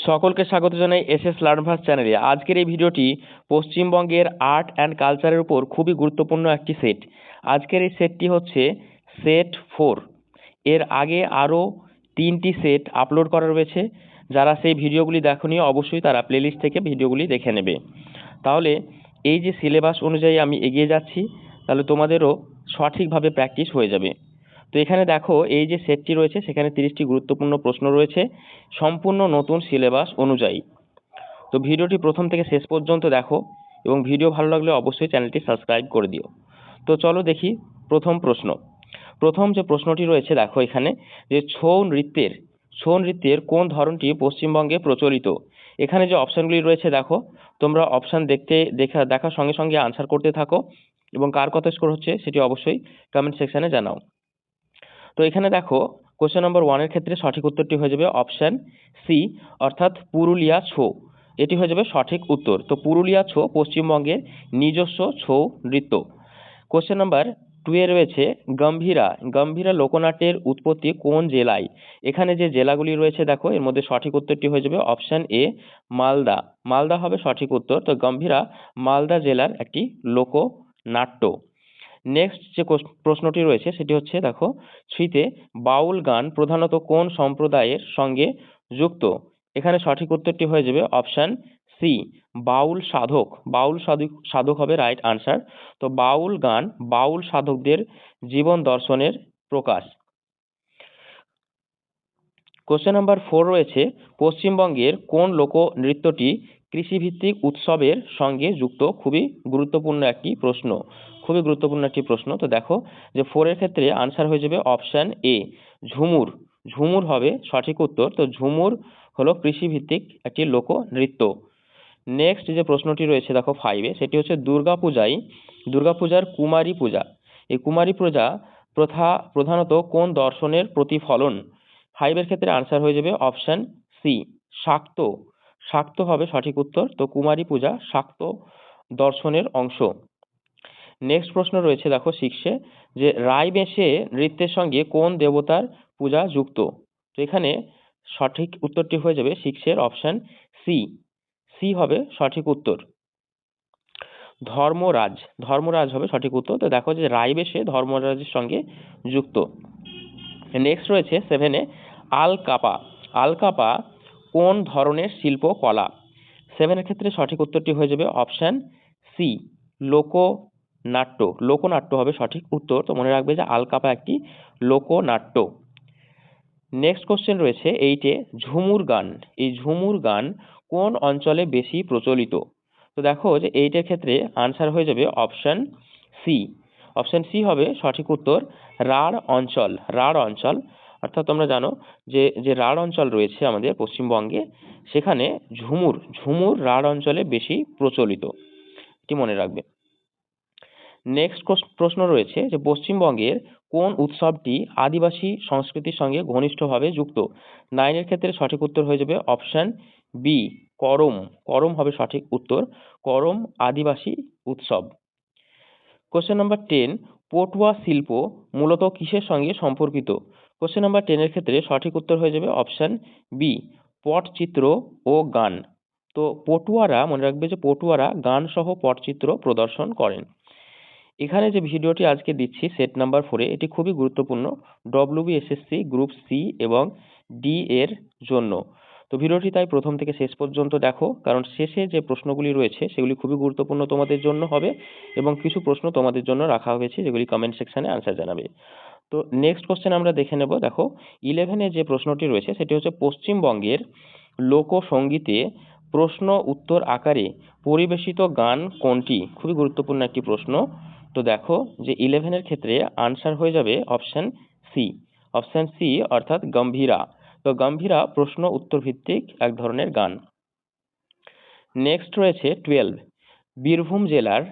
সকলকে স্বাগত জানাই এসএস লার্নভার্স চ্যানেলে। আজকের এই ভিডিওটি পশ্চিমবঙ্গের আর্ট অ্যান্ড কালচারের উপর খুবই গুরুত্বপূর্ণ একটি সেট। আজকের এই সেটটি হচ্ছে সেট 4। এর আগে আরও 3টি সেট আপলোড করা রয়েছে। যারা সেই ভিডিওগুলি দেখোনি অবশ্যই তারা প্লেলিস্ট থেকে ভিডিওগুলি দেখে নেবে। তাহলে এই যে সিলেবাস অনুযায়ী আমি এগিয়ে যাচ্ছি, তাহলে তোমাদেরও সঠিকভাবে প্র্যাকটিস হয়ে যাবে। তো এখানে দেখো, এই যে সেটটি রয়েছে সেখানে 30টি গুরুত্বপূর্ণ প্রশ্ন রয়েছে সম্পূর্ণ নতুন সিলেবাস অনুযায়ী। তো ভিডিওটি প্রথম থেকে শেষ পর্যন্ত দেখো এবং ভিডিও ভালো লাগলে অবশ্যই চ্যানেলটি সাবস্ক্রাইব করে দিও। তো চলো দেখি প্রথম প্রশ্ন। প্রথম যে প্রশ্নটি রয়েছে দেখো এখানে, যে ছৌ নৃত্যের কোন ধরনটি পশ্চিমবঙ্গে প্রচলিত। এখানে যে অপশানগুলি রয়েছে দেখো, তোমরা অপশান দেখার সঙ্গে সঙ্গে আনসার করতে থাকো এবং কার কত স্কোর হচ্ছে সেটি অবশ্যই কমেন্ট সেকশনে জানাও। তো এখানে দেখো, কোশ্চেন নম্বর 1-এর ক্ষেত্রে সঠিক উত্তরটি হয়ে যাবে অপশান সি, অর্থাৎ পুরুলিয়া ছৌ। এটি হয়ে যাবে সঠিক উত্তর। তো পুরুলিয়া ছৌ পশ্চিমবঙ্গের নিজস্ব ছৌ নৃত্য। কোশ্চেন নাম্বার 2-এ রয়েছে গম্ভীরা লোকনাট্যের উৎপত্তি কোন জেলায়। এখানে যে জেলাগুলি রয়েছে দেখো, এর মধ্যে সঠিক উত্তরটি হয়ে যাবে অপশান এ, মালদা হবে সঠিক উত্তর। তো গম্ভীরা মালদা জেলার একটি লোকনাট্য। নেক্সট যে প্রশ্নটি রয়েছে সেটি হচ্ছে দেখো, শীতে বাউল গান প্রধানত কোন সম্প্রদায়ের সঙ্গে যুক্ত। এখানে সঠিক উত্তরটি হয়ে যাবে অপশান সি, বাউল সাধক হবে রাইট আনসার। তো বাউল গান বাউল সাধকদের জীবন দর্শনের প্রকাশ। কোশ্চেন নাম্বার 4 রয়েছে, পশ্চিমবঙ্গের কোন লোক নৃত্যটি কৃষিভিত্তিক উৎসবের সঙ্গে যুক্ত। খুবই গুরুত্বপূর্ণ একটি প্রশ্ন। তো দেখো যে 4-এর ক্ষেত্রে আনসার হয়ে যাবে অপশান এ, ঝুমুর হবে সঠিক উত্তর। তো ঝুমুর হলো কৃষিভিত্তিক একটি লোক নৃত্য। নেক্সট যে প্রশ্নটি রয়েছে দেখো 5-এ, সেটি হচ্ছে দুর্গাপূজার কুমারী পূজা। এই কুমারী পূজা প্রধানত কোন দর্শনের প্রতিফলন। 5-এর ক্ষেত্রে আনসার হয়ে যাবে অপশান সি, শাক্ত হবে সঠিক উত্তর। তো কুমারী পূজা শাক্ত দর্শনের অংশ। নেক্সট প্রশ্ন রয়েছে দেখো 6-এ, যে রাইবেশে নৃত্যের সঙ্গে কোন দেবতার পূজা যুক্ত। তো এখানে সঠিক উত্তরটি হয়ে যাবে 6-এর অপশান সি হবে সঠিক উত্তর। ধর্মরাজ হবে সঠিক উত্তর। তো দেখো যে রাইবেশে ধর্মরাজের সঙ্গে যুক্ত। নেক্সট রয়েছে 7-এ, আলকাপা কোন ধরনের শিল্পকলা। 7-এর ক্ষেত্রে সঠিক উত্তরটি হয়ে যাবে অপশান সি, লোকনাট্য হবে সঠিক উত্তর। তো মনে রাখবে যে আলকাপা একটি লোকনাট্য। নেক্সট কোশ্চেন রয়েছে 8-এ, এই ঝুমুর গান কোন অঞ্চলে বেশি প্রচলিত। তো দেখো যে 8-এর ক্ষেত্রে আনসার হয়ে যাবে অপশান সি হবে সঠিক উত্তর। রাঢ় অঞ্চল, অর্থাৎ তোমরা জানো যে রাঢ় অঞ্চল রয়েছে আমাদের পশ্চিমবঙ্গে, সেখানে ঝুমুর রাঢ় অঞ্চলে বেশি প্রচলিত, এটি মনে রাখবে। নেক্সট প্রশ্ন রয়েছে যে পশ্চিমবঙ্গের কোন উৎসবটি আদিবাসী সংস্কৃতির সঙ্গে ঘনিষ্ঠভাবে যুক্ত। 9-এর ক্ষেত্রে সঠিক উত্তর হয়ে যাবে অপশান বি, করম হবে সঠিক উত্তর। করম আদিবাসী উৎসব। কোশ্চেন নাম্বার 10, পটুয়া শিল্প মূলত কিসের সঙ্গে সম্পর্কিত। কোশ্চেন নাম্বার 10-এর ক্ষেত্রে সঠিক উত্তর হয়ে যাবে অপশান বি, পটচিত্র ও গান। তো মনে রাখবে যে পটুয়ারা গান সহ পটচিত্র প্রদর্শন করেন। এখানে যে ভিডিওটি আজকে দিচ্ছি সেট নাম্বার 4-এ, এটি খুবই গুরুত্বপূর্ণ WBSSC গ্রুপ সি এবং ডি এর জন্য। তো ভিডিওটি তাই প্রথম থেকে শেষ পর্যন্ত দেখো, কারণ শেষে যে প্রশ্নগুলি রয়েছে সেগুলি খুবই গুরুত্বপূর্ণ তোমাদের জন্য হবে এবং কিছু প্রশ্ন তোমাদের জন্য রাখা হয়েছে যেগুলি কমেন্ট সেকশনে আনসার জানাবে। তো নেক্সট কোশ্চেন আমরা দেখে নেব। দেখো 11-এ যে প্রশ্নটি রয়েছে সেটি হচ্ছে, পশ্চিমবঙ্গের লোকসঙ্গীতে প্রশ্ন উত্তর আকারে পরিবেশিত গান কোনটি। খুবই গুরুত্বপূর্ণ একটি প্রশ্ন। তো দেখো যে 11-এর ক্ষেত্রে আনসার হয়ে যাবে অপশান সি, অর্থাৎ গম্ভীরা। তো গম্ভীরা প্রশ্ন উত্তর ভিত্তিক এক ধরনের গান। নেক্সট রয়েছে 12, বীরভূম জেলার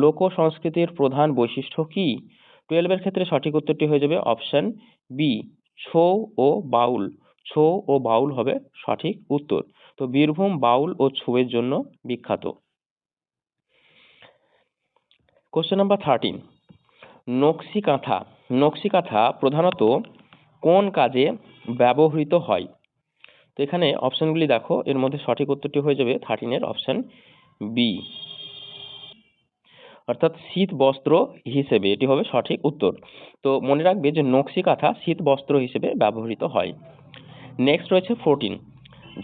লোক সংস্কৃতির প্রধান বৈশিষ্ট্য কি। 12-এর ক্ষেত্রে সঠিক উত্তরটি হয়ে যাবে অপশান বি, ছৌ ও বাউল হবে সঠিক উত্তর। তো বীরভূম বাউল ও ছৌয়ের জন্য বিখ্যাত। কোশ্চেন নাম্বার 13, নকশি কাঁথা প্রধানত কোন কাজে ব্যবহৃত হয়। তো এখানে অপশনগুলি দেখো, এর মধ্যে সঠিক উত্তরটি হয়ে যাবে 13 এর অপশন বি, অর্থাৎ শীত বস্ত্র হিসেবে, এটি হবে সঠিক উত্তর। তো মনে রাখবে যে নকশি কাঁথা শীত বস্ত্র হিসেবে ব্যবহৃত হয়। নেক্সট রয়েছে 14,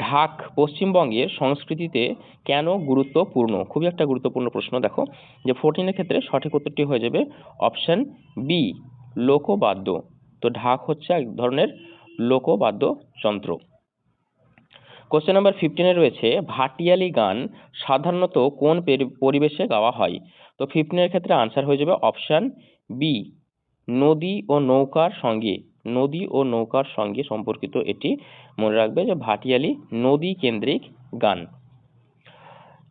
ঢাক পশ্চিমবঙ্গের সংস্কৃতিতে কেন গুরুত্বপূর্ণ? খুবই একটা গুরুত্বপূর্ণ প্রশ্ন। দেখো যে 14 এর ক্ষেত্রে সঠিক উত্তরটি হয়ে যাবে অপশন বি, লোকবাদ্য। তো ঢাক হচ্ছে এক ধরনের লোকবাদ্য যন্ত্র। কোশ্চেন নাম্বার 15 রয়েছে, ভাটিয়ালি গান সাধারণত কোন পরিবেশে গাওয়া হয়? তো 15 এর ক্ষেত্রে আনসার হয়ে যাবে অপশন বি, নদী ও নৌকার সঙ্গে। নদী ও নৌকার সঙ্গে সম্পর্কিত এটি। মনে রাখবে যে ভাটিয়ালি নদী কেন্দ্রিক গান।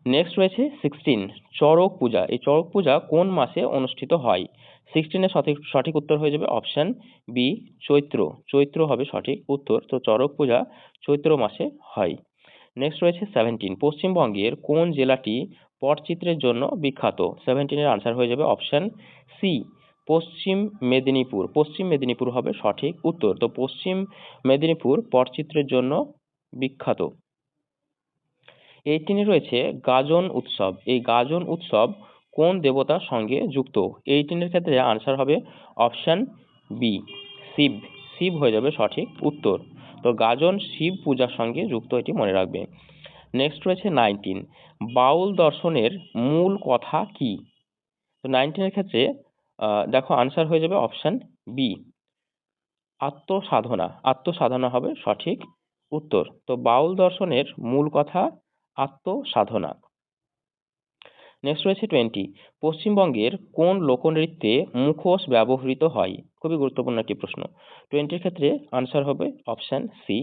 নেক্সট রয়েছে 16, চড়ক পূজা। এই চড়ক পূজা কোন মাসে অনুষ্ঠিত হয়? 16 এর সঠিক উত্তর হয়ে যাবে অপশন বি, চৈত্র। চৈত্র হবে সঠিক উত্তর। তো চড়ক পূজা চৈত্র মাসে হয়। নেক্সট রয়েছে 17, পশ্চিমবঙ্গের কোন জেলাটি পটচিত্রের জন্য বিখ্যাত? 17 এর আনসার হয়ে যাবে অপশন সি, পশ্চিম মেদিনীপুর। পশ্চিম মেদিনীপুর হবে সঠিক উত্তর। তো পশ্চিম মেদিনীপুর পটচিত্রের জন্য বিখ্যাত। 18 রয়েছে গাজন উৎসব। এই গাজন উৎসব কোন দেবতার সঙ্গে যুক্ত? 18 এর ক্ষেত্রে আনসার হবে অপশন বি, শিব। শিব হয়ে যাবে সঠিক উত্তর। তো গাজন শিব পূজার সঙ্গে যুক্ত, এটি মনে রাখবে। নেক্সট রয়েছে 19, বাউল দর্শনের মূল কথা কি? তো 19 এর ক্ষেত্রে দেখো আনসার হয়ে যাবে অপশন বি, আত্মসাধনা। আত্মসাধনা হবে সঠিক উত্তর। তো বাউল দর্শনের মূল কথা আত্মসাধনা। নেক্সট রয়েছে 20, পশ্চিমবঙ্গের কোন লোকনৃত্যে মুখোশ ব্যবহৃত হয়? খুবই গুরুত্বপূর্ণ একটি প্রশ্ন। 20 এর ক্ষেত্রে আনসার হবে অপশন সি,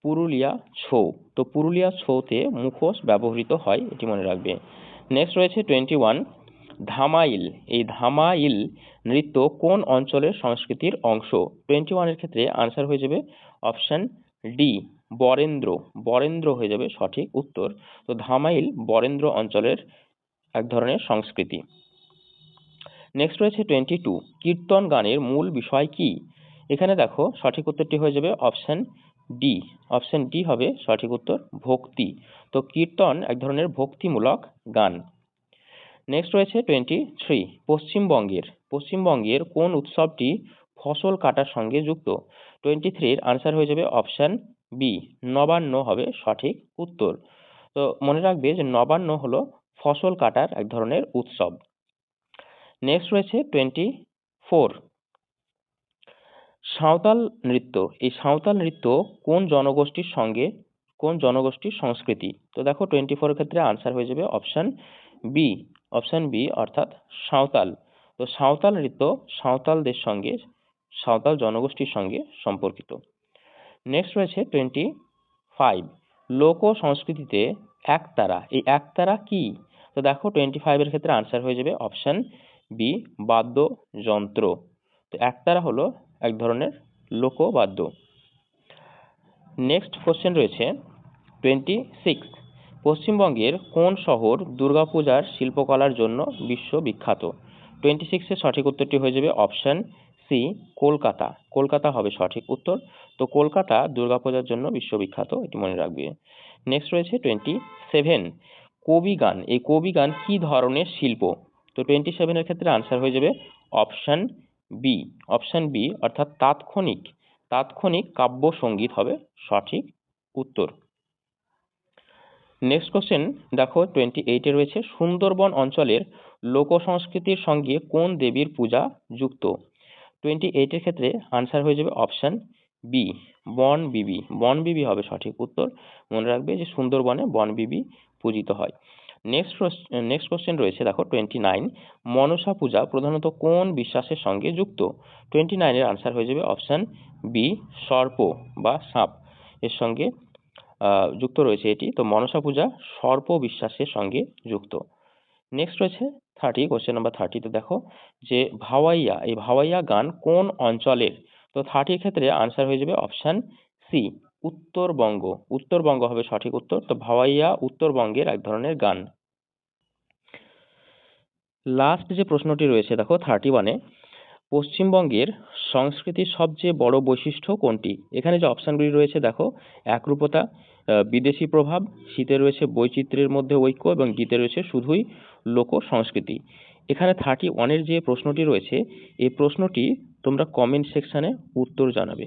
পুরুলিয়া ছৌ। তো পুরুলিয়া ছৌতে মুখোশ ব্যবহৃত হয়, এটি মনে রাখবে। নেক্সট রয়েছে 21, ধামাইল। এই ধামাইল নৃত্য কোন অঞ্চলের সংস্কৃতির অংশ? 21 এর ক্ষেত্রে আনসার হয়ে যাবে অপশন ডি, বরেন্দ্র। বরেন্দ্র হয়ে যাবে সঠিক উত্তর। তো ধামাইল বরেন্দ্র অঞ্চলের এক ধরনের সংস্কৃতি। নেক্সট রয়েছে 22, কীর্তন গানের মূল বিষয় কি? এখানে দেখো সঠিক উত্তরটি হয়ে যাবে অপশন ডি। অপশন ডি হবে সঠিক উত্তর, ভক্তি। তো কীর্তন এক ধরনের ভক্তিমূলক গান। নেক্সট রয়েছে 23, পশ্চিমবঙ্গের কোন উৎসবটি ফসল কাটার সঙ্গে যুক্ত? 23 এর আনসার হয়ে যাবে অপশন বি, নবান্ন হবে সঠিক উত্তর। তো মনে রাখবে যে নবান্ন হলো ফসল কাটার এক ধরনের উৎসব। নেক্সট রয়েছে 24, সাঁওতাল নৃত্য। এই সাঁওতাল নৃত্য কোন জনগোষ্ঠীর সংস্কৃতি? তো দেখো 24 এর ক্ষেত্রে আনসার হয়ে যাবে অপশন বি, অর্থাৎ সাঁওতাল। তো সাঁওতাল নৃত্য সাঁওতাল জনগোষ্ঠীর সঙ্গে সম্পর্কিত। নেক্সট রয়েছে 25, লোক সংস্কৃতিতে একতারা। এই একতারা কি? তো দেখো 25 এর ক্ষেত্রে আনসার হয়ে যাবে অপশন বি, বাদ্যযন্ত্র। তো একতারা হলো এক ধরনের লোকবাদ্য। নেক্সট কোশ্চেন রয়েছে 26, পশ্চিমবঙ্গের কোন শহর দুর্গাপূজার শিল্পকলার জন্য বিশ্ববিখ্যাত? 26 এর সঠিক উত্তরটি হয়ে যাবে অপশন সি, কলকাতা। কলকাতা হবে সঠিক উত্তর। তো কলকাতা দুর্গাপূজার জন্য বিশ্ববিখ্যাত, এটি মনে রাখবে। নেক্সট রয়েছে 27, কবি গান। এই কবি গান কি ধরনের শিল্প? তো 27 এর ক্ষেত্রে আনসার হয়ে যাবে অপশন বি, অর্থাৎ তাৎক্ষণিক কাব্য সঙ্গীত হবে সঠিক উত্তর। নেক্সট কোশ্চেন দেখো 28 রয়েছে, সুন্দরবন অঞ্চলের লোক সংস্কৃতির সঙ্গে কোন দেবীর পূজা যুক্ত? 28 এর ক্ষেত্রে আনসার হয়ে যাবে অপশন বি, বনবিবি হবে সঠিক উত্তর। মনে রাখবে যে সুন্দরবনে বনবিবি পূজিত হয়। নেক্সট কোশ্চেন রয়েছে দেখো 29, মনসা পূজা প্রধানত কোন বিশ্বাসের সঙ্গে যুক্ত? 29 এর আনসার হয়ে যাবে অপশন বি, সর্প বা সাপ এর সঙ্গে যুক্ত রয়েছে এটি। তো মনসা পূজা সর্প বিশ্বাসের সঙ্গে যুক্ত। নেক্সট রয়েছে 30, কোশ্চেন নাম্বার 30 তে দেখো যে ভাওয়াইয়া। এই ভাওয়াইয়া গান কোন অঞ্চলের? তো 30 এর ক্ষেত্রে আনসার হয়ে যাবে অপশন সি, উত্তরবঙ্গ হবে সঠিক উত্তর। তো ভাওয়াইয়া উত্তরবঙ্গের এক ধরনের গান। লাস্ট যে প্রশ্নটি রয়েছে দেখো 31-এ, পশ্চিমবঙ্গের সংস্কৃতির সবচেয়ে বড় বৈশিষ্ট্য কোনটি? এখানে যে অপশনগুলি রয়েছে দেখো, একরূপতা, বিদেশি প্রভাব, শীতে রয়েছে বৈচিত্র্যের মধ্যে ঐক্য এবং গীতে রয়েছে শুধুই লোক সংস্কৃতি। এখানে 31 যে প্রশ্নটি রয়েছে, এই প্রশ্নটি তোমরা কমেন্ট সেকশনে উত্তর জানাবে।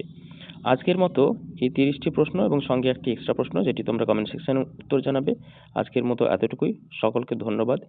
আজকের মতো এই 30টি প্রশ্ন এবং সঙ্গে একটি এক্সট্রা প্রশ্ন যেটি তোমরা কমেন্ট সেকশনে উত্তর জানাবে। আজকের মতো এতটুকুই। সকলকে ধন্যবাদ।